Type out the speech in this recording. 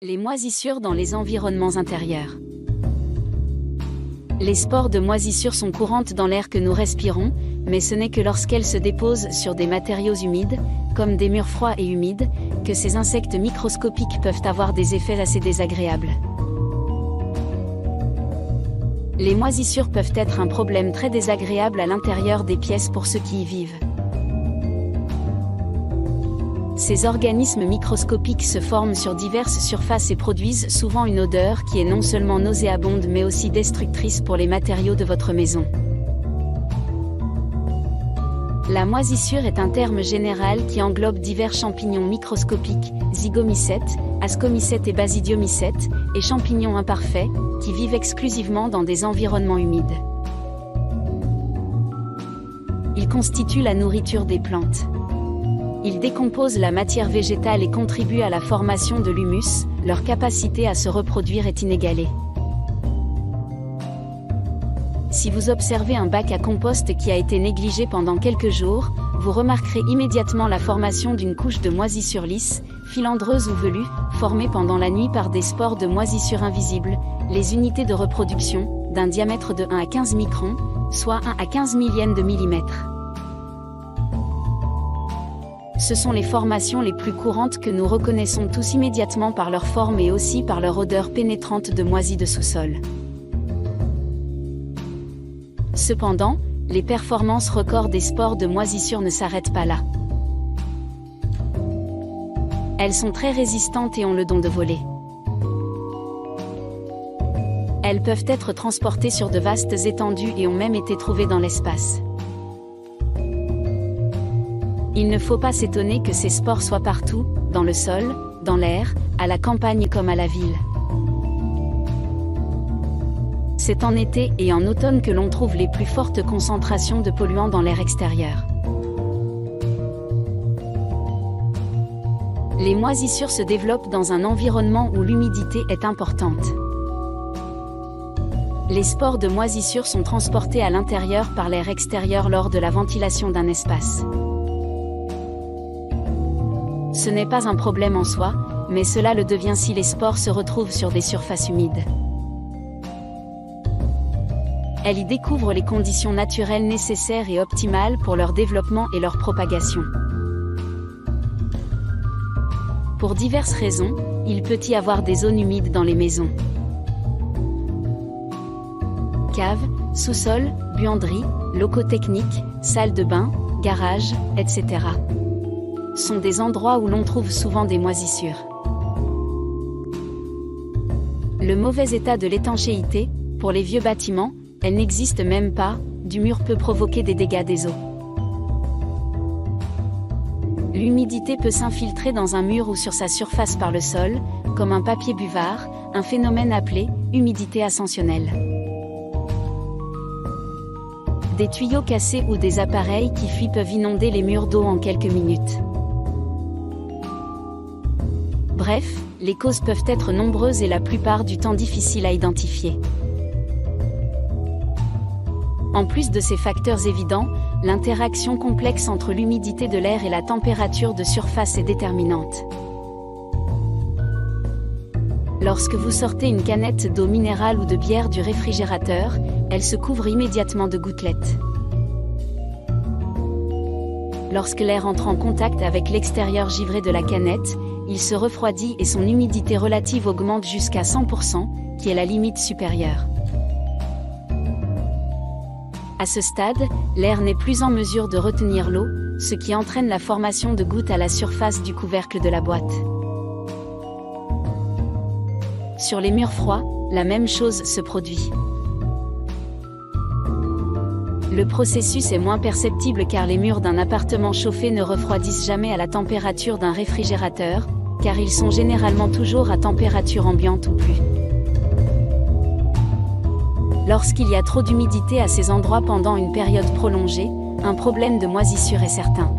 Les moisissures dans les environnements intérieurs. Les spores de moisissure sont courantes dans l'air que nous respirons, mais ce n'est que lorsqu'elles se déposent sur des matériaux humides, comme des murs froids et humides, que ces insectes microscopiques peuvent avoir des effets assez désagréables. Les moisissures peuvent être un problème très désagréable à l'intérieur des pièces pour ceux qui y vivent. Ces organismes microscopiques se forment sur diverses surfaces et produisent souvent une odeur qui est non seulement nauséabonde mais aussi destructrice pour les matériaux de votre maison. La moisissure est un terme général qui englobe divers champignons microscopiques, zygomycètes, ascomycètes et basidiomycètes, et champignons imparfaits, qui vivent exclusivement dans des environnements humides. Ils constituent la nourriture des plantes. Ils décomposent la matière végétale et contribuent à la formation de l'humus, leur capacité à se reproduire est inégalée. Si vous observez un bac à compost qui a été négligé pendant quelques jours, vous remarquerez immédiatement la formation d'une couche de moisissure lisse, filandreuse ou velue, formée pendant la nuit par des spores de moisissure invisibles, les unités de reproduction, d'un diamètre de 1 à 15 microns, soit 1 à 15 millièmes de millimètre. Ce sont les formations les plus courantes que nous reconnaissons tous immédiatement par leur forme et aussi par leur odeur pénétrante de moisis de sous-sol. Cependant, les performances records des spores de moisissure ne s'arrêtent pas là. Elles sont très résistantes et ont le don de voler. Elles peuvent être transportées sur de vastes étendues et ont même été trouvées dans l'espace. Il ne faut pas s'étonner que ces spores soient partout, dans le sol, dans l'air, à la campagne comme à la ville. C'est en été et en automne que l'on trouve les plus fortes concentrations de polluants dans l'air extérieur. Les moisissures se développent dans un environnement où l'humidité est importante. Les spores de moisissure sont transportés à l'intérieur par l'air extérieur lors de la ventilation d'un espace. Ce n'est pas un problème en soi, mais cela le devient si les spores se retrouvent sur des surfaces humides. Elles y découvrent les conditions naturelles nécessaires et optimales pour leur développement et leur propagation. Pour diverses raisons, il peut y avoir des zones humides dans les maisons. Caves, sous-sol, buanderies, locaux techniques, salles de bain, garages, etc. sont des endroits où l'on trouve souvent des moisissures. Le mauvais état de l'étanchéité, pour les vieux bâtiments, elle n'existe même pas, du mur peut provoquer des dégâts des eaux. L'humidité peut s'infiltrer dans un mur ou sur sa surface par le sol, comme un papier buvard, un phénomène appelé humidité ascensionnelle. Des tuyaux cassés ou des appareils qui fuient peuvent inonder les murs d'eau en quelques minutes. Bref, les causes peuvent être nombreuses et la plupart du temps difficiles à identifier. En plus de ces facteurs évidents, l'interaction complexe entre l'humidité de l'air et la température de surface est déterminante. Lorsque vous sortez une canette d'eau minérale ou de bière du réfrigérateur, elle se couvre immédiatement de gouttelettes. Lorsque l'air entre en contact avec l'extérieur givré de la canette, il se refroidit et son humidité relative augmente jusqu'à 100%, qui est la limite supérieure. À ce stade, l'air n'est plus en mesure de retenir l'eau, ce qui entraîne la formation de gouttes à la surface du couvercle de la boîte. Sur les murs froids, la même chose se produit. Le processus est moins perceptible car les murs d'un appartement chauffé ne refroidissent jamais à la température d'un réfrigérateur, car ils sont généralement toujours à température ambiante ou plus. Lorsqu'il y a trop d'humidité à ces endroits pendant une période prolongée, un problème de moisissure est certain.